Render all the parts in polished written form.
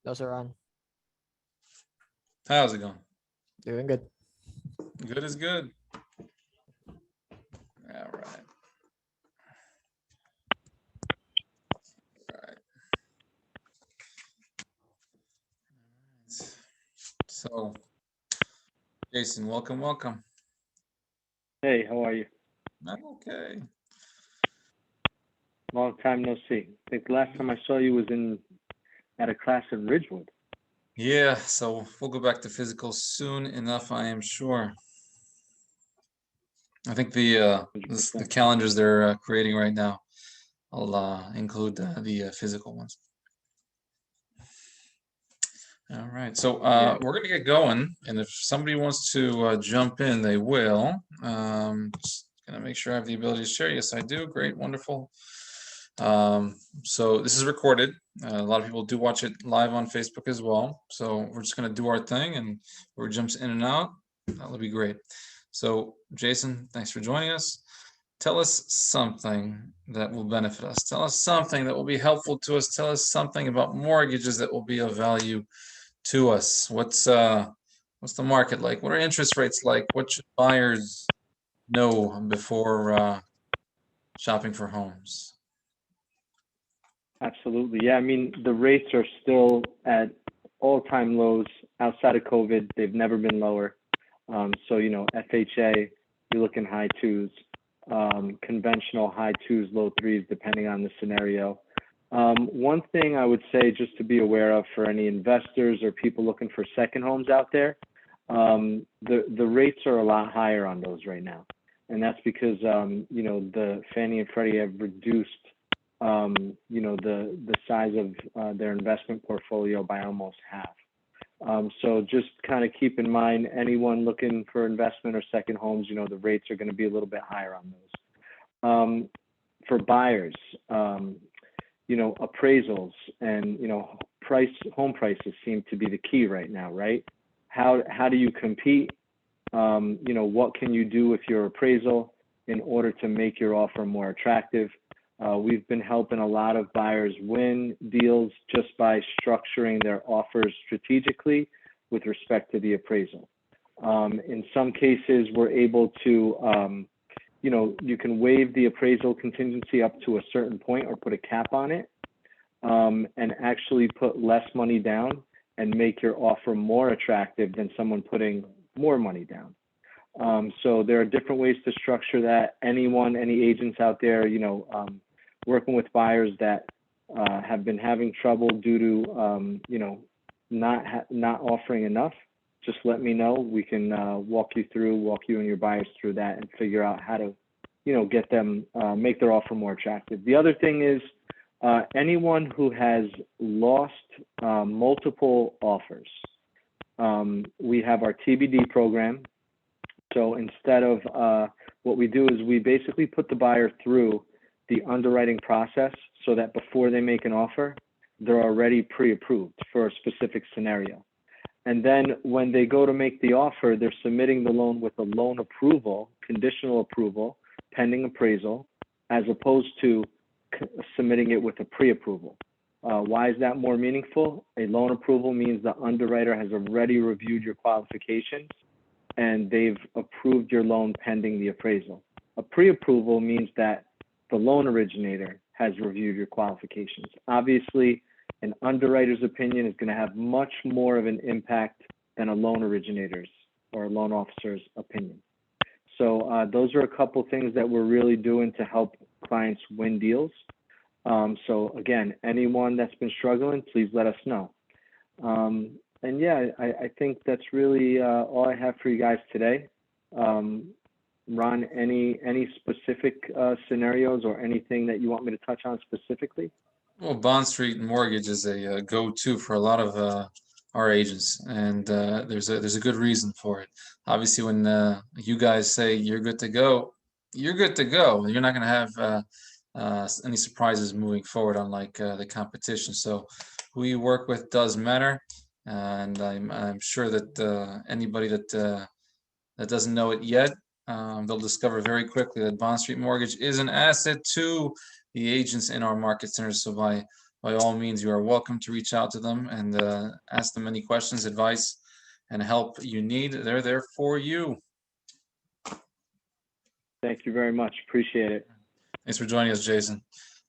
Those are on. How's it going? Doing good. Good is good. All right. All right. So, Jason, welcome. Hey, how are you? I'm okay. Long time no see. I think the last time I saw you was in at a class in Ridgewood. Yeah, so we'll go back to physical soon enough, I am sure. I think the 100%. calendars they're creating right now, I'll include the physical ones. All right, so Yeah, we're gonna get going, and if somebody wants to jump in, they will. Just gonna make sure I have the ability to share. Yes, I do. Great, wonderful. So this is recorded. A lot of people do watch it live on Facebook as well. So we're just gonna do our thing, and where it jumps in and out, that'll be great. So Jason, thanks for joining us. Tell us something that will benefit us. Tell us something that will be helpful to us. Tell us something about mortgages that will be of value to us. What's the market like? What are interest rates like? What should buyers know before shopping for homes? absolutely. Yeah, I mean, the rates are still at all-time lows outside of COVID. They've never been lower. So, FHA, you're looking high twos, conventional high twos, low threes, depending on the scenario. One thing I would say just to be aware of for any investors or people looking for second homes out there, the rates are a lot higher on those right now, and that's because the Fannie and Freddie have reduced the size of their investment portfolio by almost half. So just kind of keep in mind anyone looking for investment or second homes, the rates are going to be a little bit higher on those. For buyers, appraisals and home prices seem to be the key right now, right? How do you compete? What can you do with your appraisal in order to make your offer more attractive? We've been helping a lot of buyers win deals just by structuring their offers strategically with respect to the appraisal. In some cases, we're able to, you can waive the appraisal contingency up to a certain point or put a cap on it, and actually put less money down and make your offer more attractive than someone putting more money down. So there are different ways to structure that. Any agents out there, working with buyers that have been having trouble due to, not offering enough, just let me know. We can walk you and your buyers through that and figure out how to, get them, make their offer more attractive. The other thing is anyone who has lost multiple offers. We have our TBD program. So instead of what we do is we basically put the buyer through the underwriting process so that before they make an offer, they're already pre-approved for a specific scenario. And then when they go to make the offer, they're submitting the loan with a loan approval, conditional approval, pending appraisal, as opposed to submitting it with a pre-approval. Why is that more meaningful? A loan approval means the underwriter has already reviewed your qualifications and they've approved your loan pending the appraisal. A pre-approval means that the loan originator has reviewed your qualifications. Obviously, an underwriter's opinion is going to have much more of an impact than a loan originator's or a loan officer's opinion. So those are a couple things that we're really doing to help clients win deals. So again, anyone that's been struggling, please let us know. And yeah, I think that's really all I have for you guys today. Ron, any specific scenarios or anything that you want me to touch on specifically? Well, Bond Street Mortgage is a go-to for a lot of our agents, and there's a good reason for it. Obviously, when you guys say you're good to go, you're good to go. You're not going to have any surprises moving forward, unlike the competition. So, who you work with does matter, and I'm sure that anybody that doesn't know it yet, they'll discover very quickly that Bond Street Mortgage is an asset to the agents in our market centers. So by by all means, you are welcome to reach out to them and ask them any questions, advice, and help you need. They're there for you. Thank you very much. Appreciate it. Thanks for joining us, Jason.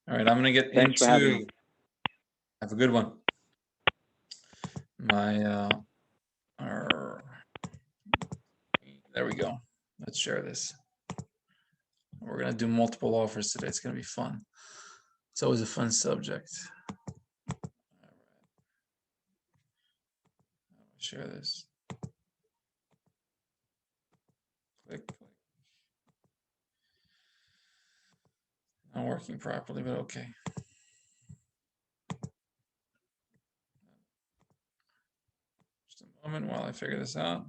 All right, I'm going to get Thanks for having me. Have a good one. There we go. Let's share this. We're going to do multiple offers today. It's going to be fun. It's always a fun subject. Share this. Click. Not working properly, but okay. Just a moment while I figure this out.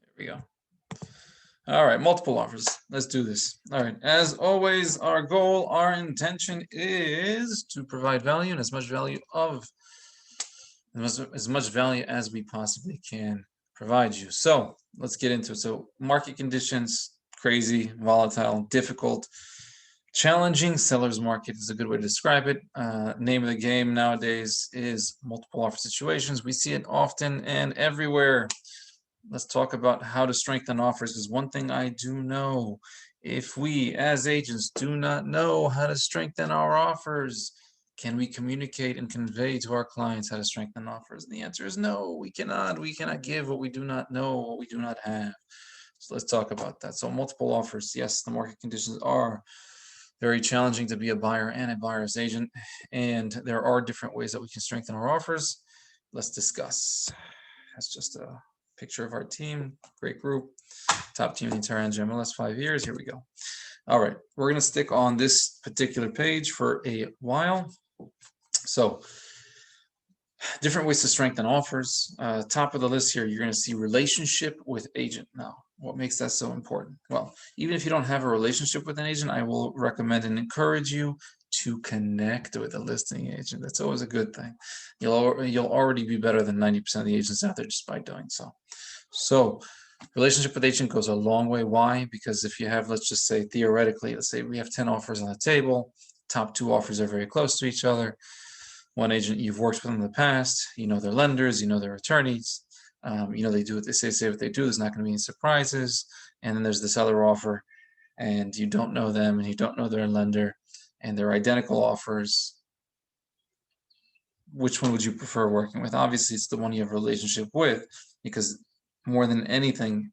There we go. All right, multiple offers. Let's do this. All right, as always, our goal, our intention is to provide value and as much value as we possibly can provide you. So let's get into it. So market conditions, crazy, volatile, difficult, challenging. Seller's market is a good way to describe it. Name of the game nowadays is multiple offer situations. We see it often and everywhere. Let's talk about how to strengthen offers, because one thing I do know, if we as agents do not know how to strengthen our offers, can we communicate and convey to our clients how to strengthen offers? And the answer is no, we cannot. We cannot give what we do not know, what we do not have. So let's talk about that. So multiple offers. Yes, the market conditions are very challenging to be a buyer and a buyer's agent, and there are different ways that we can strengthen our offers. Let's discuss. That's just a picture of our team. Great group. Top team in the entire NGM last 5 years. Here we go. All right, we're going to stick on this particular page for a while. So different ways to strengthen offers. Top of the list here, you're going to see relationship with agent. Now, what makes that so important? Well, even if you don't have a relationship with an agent, I will recommend and encourage you to connect with a listing agent. That's always a good thing. You'll already be better than 90% of the agents out there just by doing so. So relationship with agent goes a long way. Why? Because if you have, let's just say theoretically, let's say we have 10 offers on the table, top 2 offers are very close to each other. One agent you've worked with in the past, you know their lenders, you know their attorneys, you know they do what they say what they do. There's not going to be any surprises. And then there's this other offer, and you don't know them, and you don't know their lender, and they're identical offers. Which one would you prefer working with? Obviously, it's the one you have a relationship with, because more than anything,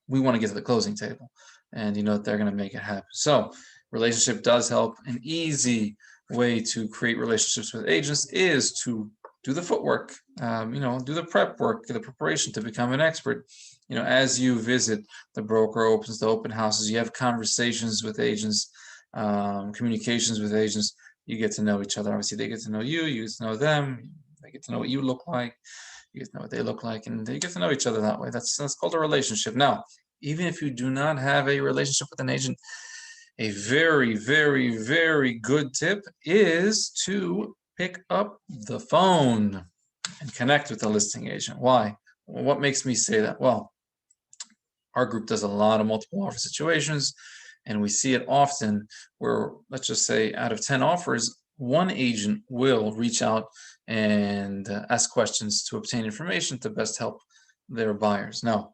we want to get to the closing table, and you know that they're going to make it happen. So relationship does help. An easy way to create relationships with agents is to do the footwork, you know, do the prep work, the preparation to become an expert. You know, as you visit the broker, opens the open houses, you have conversations with agents, communications with agents, you get to know each other. Obviously, they get to know you, you get to know them, they get to know what you look like, you get to know what they look like, and they get to know each other that way. That's called a relationship. Now, even if you do not have a relationship with an agent, a very, very, very good tip is to pick up the phone and connect with the listing agent. Why? Well, what makes me say that? Well, our group does a lot of multiple offer situations, and we see it often where, let's just say, out of 10 offers, one agent will reach out and ask questions to obtain information to best help their buyers. Now,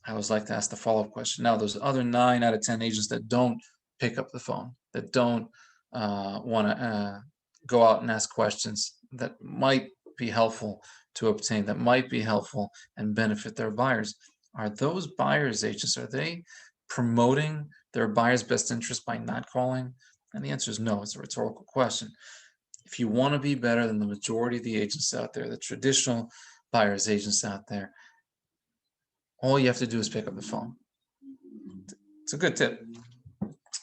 I always like to ask the follow-up question. Now, those other 9 out of 10 agents that don't pick up the phone, that don't want to go out and ask questions that might be helpful to obtain, that might be helpful and benefit their buyers, are those buyers agents, are they promoting their buyer's best interest by not calling? And the answer is no. It's a rhetorical question. If you want to be better than the majority of the agents out there, the traditional buyer's agents out there, all you have to do is pick up the phone. It's a good tip.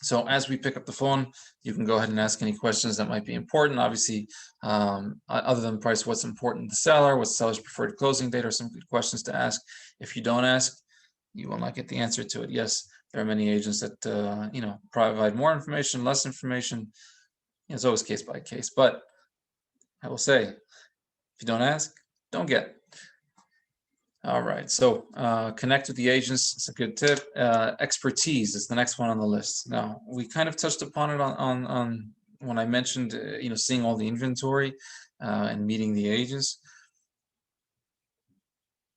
So as we pick up the phone, you can go ahead and ask any questions that might be important. Obviously, other than price, what's important to the seller, what's the seller's preferred closing date, are some good questions to ask. If you don't ask, you will not get the answer to it. Yes, there are many agents that you know, provide more information, less information. It's always case by case. But I will say, if you don't ask, don't get. All right, so connect with the agents. It's a good tip. Expertise is the next one on the list. Now, we kind of touched upon it on when I mentioned, seeing all the inventory and meeting the agents.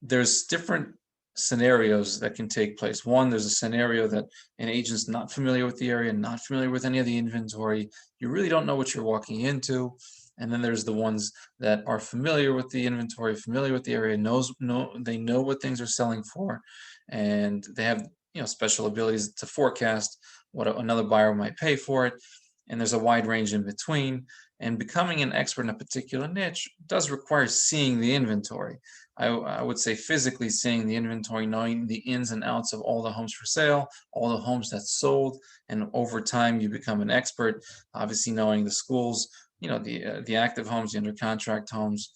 There's different scenarios that can take place. One, there's a scenario that an agent's not familiar with the area, not familiar with any of the inventory. You really don't know what you're walking into. And then there's the ones that are familiar with the inventory, familiar with the area, they know what things are selling for, and they have special abilities to forecast what another buyer might pay for it. And there's a wide range in between. And becoming an expert in a particular niche does require seeing the inventory. I would say physically seeing the inventory, knowing the ins and outs of all the homes for sale, all the homes that sold, and over time you become an expert. Obviously, knowing the schools, the active homes, the under contract homes,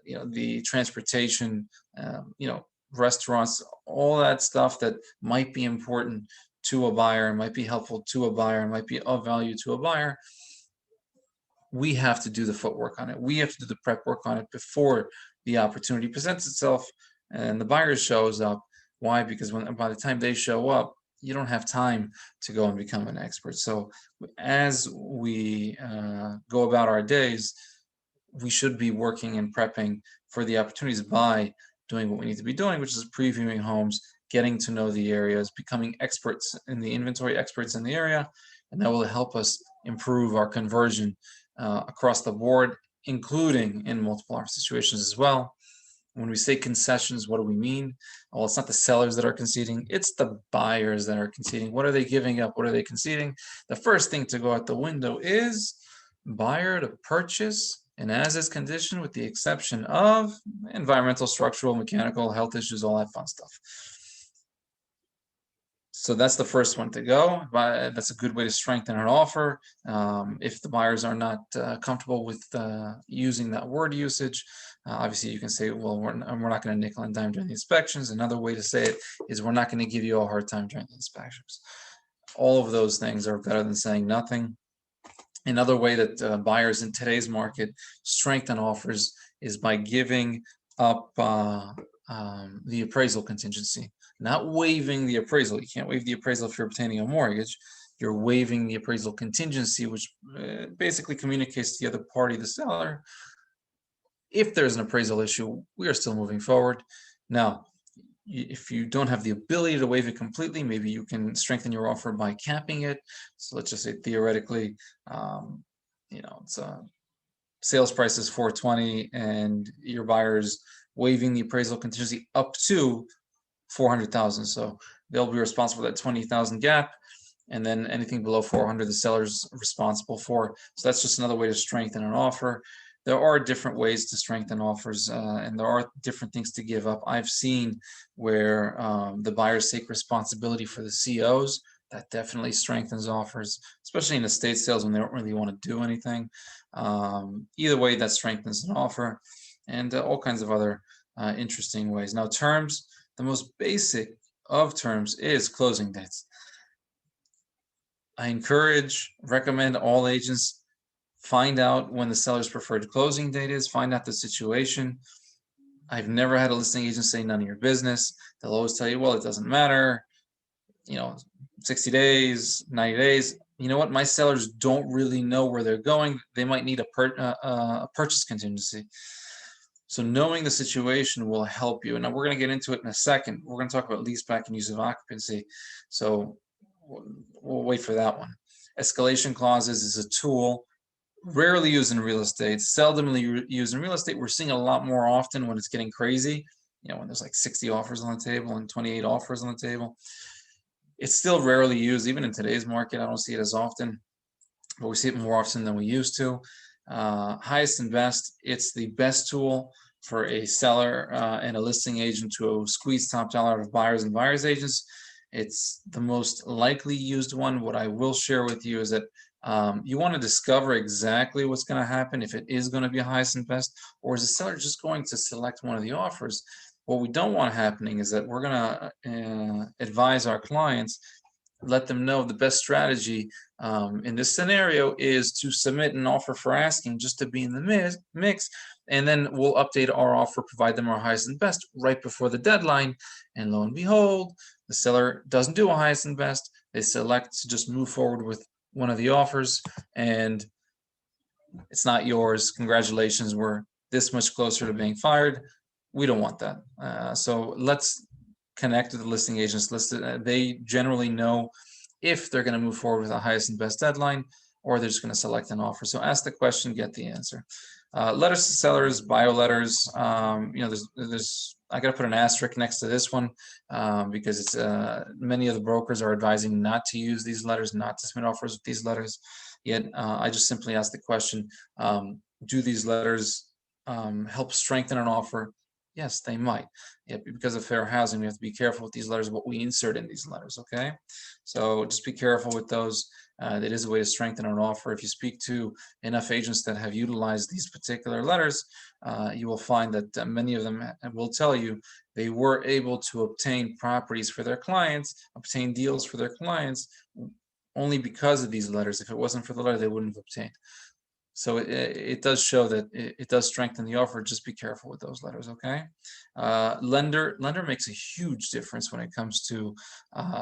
the transportation, restaurants, all that stuff that might be important to a buyer, might be helpful to a buyer, might be of value to a buyer. We have to do the footwork on it. We have to do the prep work on it before the opportunity presents itself and the buyer shows up. Why? Because by the time they show up, you don't have time to go and become an expert. So as we go about our days, we should be working and prepping for the opportunities by doing what we need to be doing, which is previewing homes, getting to know the areas, becoming experts in the inventory, experts in the area, and that will help us improve our conversion across the board, including in multiple offer situations as well. When we say concessions, what do we mean? Well, it's not the sellers that are conceding, it's the buyers that are conceding. What are they giving up? What are they conceding? The first thing to go out the window is buyer to purchase an as-is condition with the exception of environmental, structural, mechanical, health issues, all that fun stuff. So that's the first one to go. That's a good way to strengthen an offer. If the buyers are not comfortable with using that word usage, obviously you can say, well, we're not going to nickel and dime during the inspections. Another way to say it is we're not going to give you a hard time during the inspections. All of those things are better than saying nothing. Another way that buyers in today's market strengthen offers is by giving up the appraisal contingency. Not waiving the appraisal. You can't waive the appraisal if you're obtaining a mortgage. You're waiving the appraisal contingency, which basically communicates to the other party, the seller, if there's an appraisal issue, we are still moving forward. Now, if you don't have the ability to waive it completely, maybe you can strengthen your offer by capping it. So let's just say theoretically, it's a sales price is $420 and your buyer's waiving the appraisal contingency up to $400,000. So they'll be responsible for that $20,000 gap, and then anything below $400,000 the seller's responsible for. So that's just another way to strengthen an offer. There are different ways to strengthen offers, and there are different things to give up. I've seen where the buyers take responsibility for the COs. That definitely strengthens offers, especially in estate sales when they don't really want to do anything. Either way, that strengthens an offer, and all kinds of other interesting ways. Now, terms, the most basic of terms is closing dates. I recommend all agents find out when the seller's preferred closing date is, find out the situation. I've never had a listing agent say none of your business. They'll always tell you, well, it doesn't matter, 60 days, 90 days. You know what? My sellers don't really know where they're going. They might need a purchase contingency. So knowing the situation will help you. And now we're going to get into it in a second. We're going to talk about leaseback and use of occupancy. So we'll wait for that one. Escalation clauses is a tool rarely used in real estate, seldomly used in real estate. We're seeing a lot more often when it's getting crazy, when there's like 60 offers on the table and 28 offers on the table. It's still rarely used, even in today's market. I don't see it as often, but we see it more often than we used to. Highest and best, it's the best tool for a seller and a listing agent to squeeze top dollar out of buyers and buyers agents. It's the most likely used one. What I will share with you is that you want to discover exactly what's going to happen, if it is going to be highest and best, or is the seller just going to select one of the offers. What we don't want happening is that we're going to advise our clients let them know the best strategy in this scenario is to submit an offer for asking just to be in the mix, and then we'll update our offer, provide them our highest and best right before the deadline, and lo and behold, the seller doesn't do a highest and best. They select to just move forward with one of the offers, and it's not yours. Congratulations, we're this much closer to being fired. We don't want that. So let's connect with the listing agents listed. They generally know if they're going to move forward with the highest and best deadline, or they're just going to select an offer. So ask the question, get the answer. Letters to sellers, bio letters. There's I got to put an asterisk next to this one because it's many of the brokers are advising not to use these letters, not to submit offers with these letters. Yet I just simply ask the question: do these letters help strengthen an offer? Yes, they might. Yeah, because of fair housing, we have to be careful with these letters, what we insert in these letters, okay? So just be careful with those. That is a way to strengthen an offer. If you speak to enough agents that have utilized these particular letters, you will find that many of them will tell you they were able to obtain properties for their clients, obtain deals for their clients, only because of these letters. If it wasn't for the letter, they wouldn't have obtained. So it does show that it does strengthen the offer. Just be careful with those letters, okay? Lender makes a huge difference when it comes to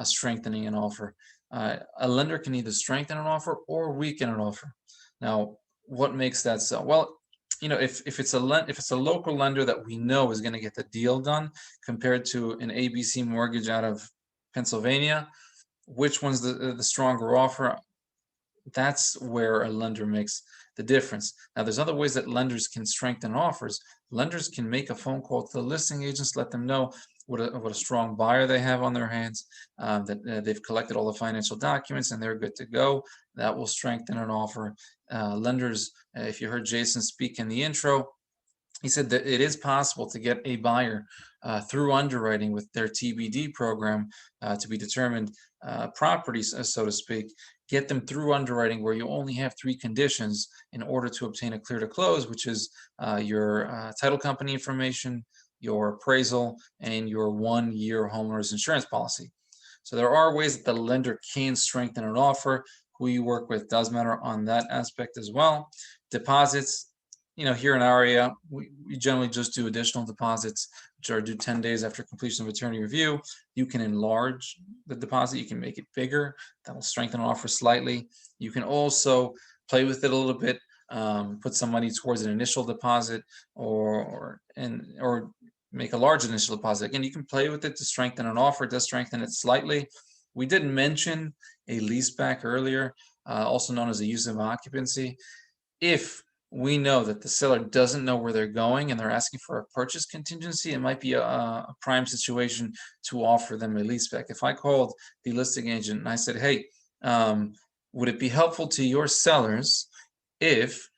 strengthening an offer. A lender can either strengthen an offer or weaken an offer. Now, what makes that so? Well, if it's a local lender that we know is going to get the deal done compared to an ABC mortgage out of Pennsylvania, which one's the stronger offer? That's where a lender makes the difference. Now, there's other ways that lenders can strengthen offers. Lenders can make a phone call to the listing agents, let them know what a strong buyer they have on their hands, that they've collected all the financial documents and they're good to go. That will strengthen an offer. Lenders, if you heard Jason speak in the intro, he said that it is possible to get a buyer through underwriting with their TBD program to be determined properties, so to speak, get them through underwriting where you only have 3 conditions in order to obtain a clear to close, which is your title company information, your appraisal, and your 1-year homeowner's insurance policy. So there are ways that the lender can strengthen an offer. Who you work with does matter on that aspect as well. Deposits. Here in our area, we generally just do additional deposits, which are due 10 days after completion of attorney review. You can enlarge the deposit. You can make it bigger. That will strengthen an offer slightly. You can also play with it a little bit, put some money towards an initial deposit or make a large initial deposit. Again, you can play with it to strengthen an offer. It does strengthen it slightly. We did mention a leaseback earlier, also known as a use of occupancy. If we know that the seller doesn't know where they're going and they're asking for a purchase contingency, it might be a prime situation to offer them a leaseback. If I called the listing agent and I said, hey, would it be helpful to your sellers if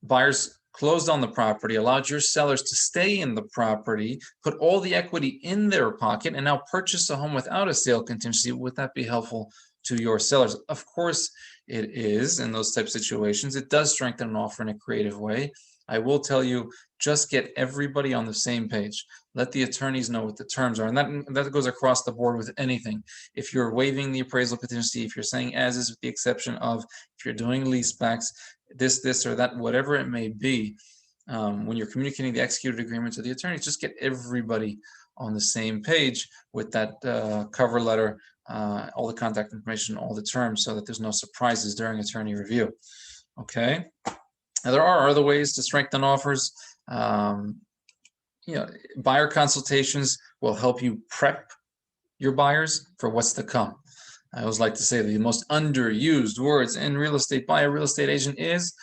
buyers closed on the property, allowed your sellers to stay in the property, put all the equity in their pocket, and now purchase a home without a sale contingency? Would that be helpful to your sellers? Of course it is. In those type of situations, it does strengthen an offer in a creative way. I will tell you, just get everybody on the same page. Let the attorneys know what the terms are. And that goes across the board with anything. If you're waiving the appraisal contingency, if you're saying as is with the exception of, if you're doing leasebacks, this or that, whatever it may be, when you're communicating the executed agreement to the attorneys, just get everybody on the same page with that cover letter, all the contact information, all the terms, so that there's no surprises during attorney review. Okay. Now, there are other ways to strengthen offers. Buyer consultations will help you prep your buyers for what's to come. I always like to say the most underused words in real estate by a real estate agent is,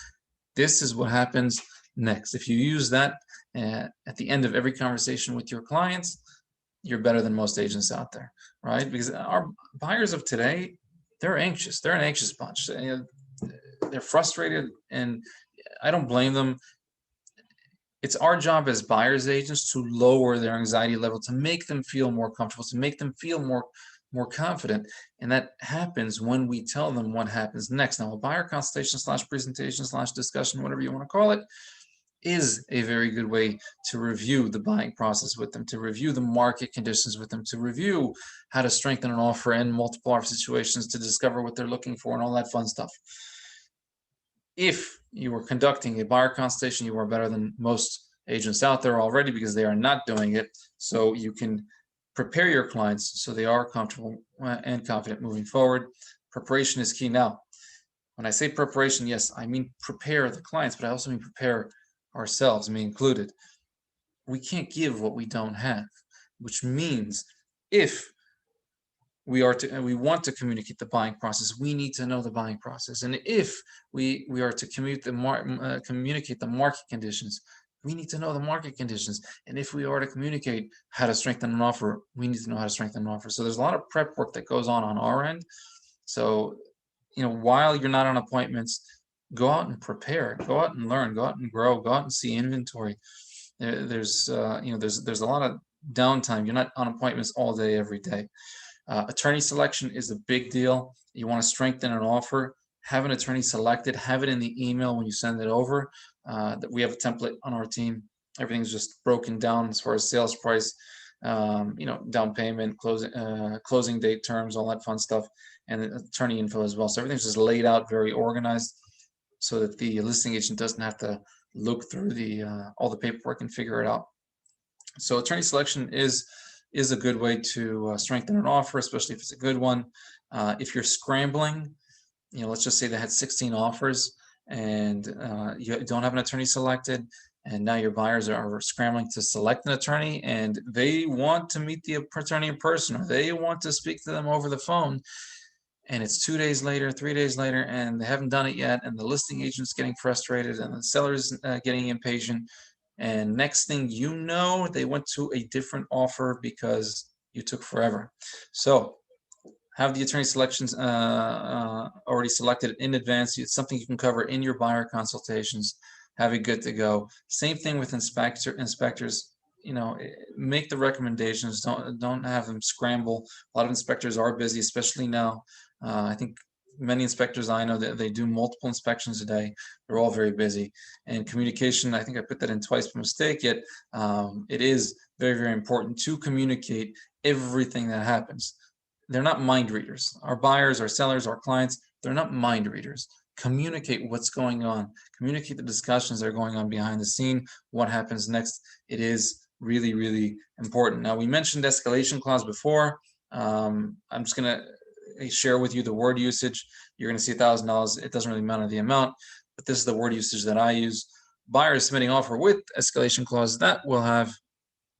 this is what happens next. If you use that at the end of every conversation with your clients, you're better than most agents out there, right? Because our buyers of today, they're anxious. They're an anxious bunch. They're frustrated, and I don't blame them. It's our job as buyers agents to lower their anxiety level, to make them feel more comfortable, to make them feel more confident. And that happens when we tell them what happens next. Now, a buyer consultation / presentation / discussion, whatever you want to call it, is a very good way to review the buying process with them, to review the market conditions with them, to review how to strengthen an offer in multiple offer situations, to discover what they're looking for and all that fun stuff. If you are conducting a buyer consultation, you are better than most agents out there already because they are not doing it. So you can prepare your clients so they are comfortable and confident moving forward. Preparation is key. Now, when I say preparation, yes, I mean prepare the clients, but I also mean prepare ourselves, me included. We can't give what we don't have, which means if we want to communicate the buying process, we need to know the buying process. And if we are to communicate the market conditions, we need to know the market conditions. And if we are to communicate how to strengthen an offer, we need to know how to strengthen an offer. So there's a lot of prep work that goes on our end. So, while you're not on appointments, go out and prepare, go out and learn, go out and grow, go out and see inventory. There's a lot of downtime. You're not on appointments all day, every day. Attorney selection is a big deal. You want to strengthen an offer, have an attorney selected, have it in the email when you send it over. That we have a template on our team. Everything's just broken down as far as sales price, down payment, closing date terms, all that fun stuff, and attorney info as well. So everything's just laid out, very organized, so that the listing agent doesn't have to look through all the paperwork and figure it out. So attorney selection is a good way to strengthen an offer, especially if it's a good one. If you're scrambling, let's just say they had 16 offers and you don't have an attorney selected, and now your buyers are scrambling to select an attorney and they want to meet the attorney in person, or they want to speak to them over the phone, and it's 2 days later, 3 days later, and they haven't done it yet, and the listing agent's getting frustrated and the seller's getting impatient. And next thing you know, they went to a different offer because you took forever. So have the attorney selections already selected in advance. It's something you can cover in your buyer consultations. Have it good to go. Same thing with inspectors. Make the recommendations. Don't have them scramble. A lot of inspectors are busy, especially now. I think many inspectors I know that they do multiple inspections a day. They're all very busy. And communication, I think I put that in twice by mistake, yet it is very, very important to communicate everything that happens. They're not mind readers. Our buyers, our sellers, our clients, they're not mind readers. Communicate what's going on. Communicate the discussions that are going on behind the scene, what happens next. It is really, really important. Now, we mentioned escalation clause before. I'm just going to share with you the word usage. You're going to see $1,000. It doesn't really matter the amount, but this is the word usage that I use. Buyer is submitting offer with escalation clause that will have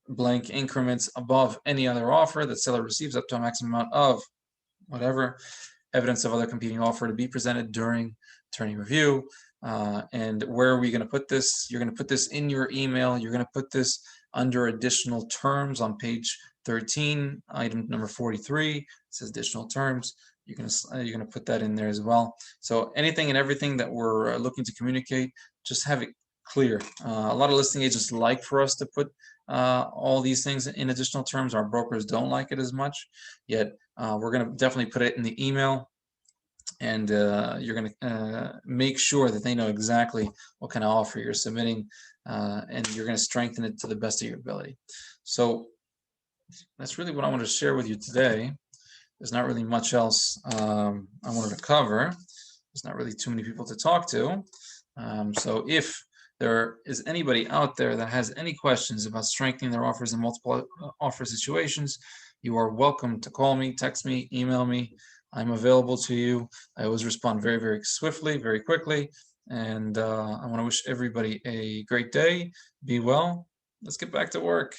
blank increments above any other offer that seller receives up to a maximum amount of whatever evidence of other competing offer to be presented during attorney review. And where are we going to put this? You're going to put this in your email. You're going to put this under additional terms on page 13, item number 43. It says additional terms. You're going to put that in there as well. So anything and everything that we're looking to communicate, just have it clear. A lot of listing agents like for us to put all these things in additional terms. Our brokers don't like it as much, yet we're going to definitely put it in the email, and you're going to make sure that they know exactly what kind of offer you're submitting, and you're going to strengthen it to the best of your ability. So that's really what I wanted to share with you today. There's not really much else I wanted to cover. There's not really too many people to talk to. So if there is anybody out there that has any questions about strengthening their offers in multiple offer situations, you are welcome to call me, text me, email me. I'm available to you. I always respond very, very swiftly, very quickly. And I want to wish everybody a great day. Be well. Let's get back to work.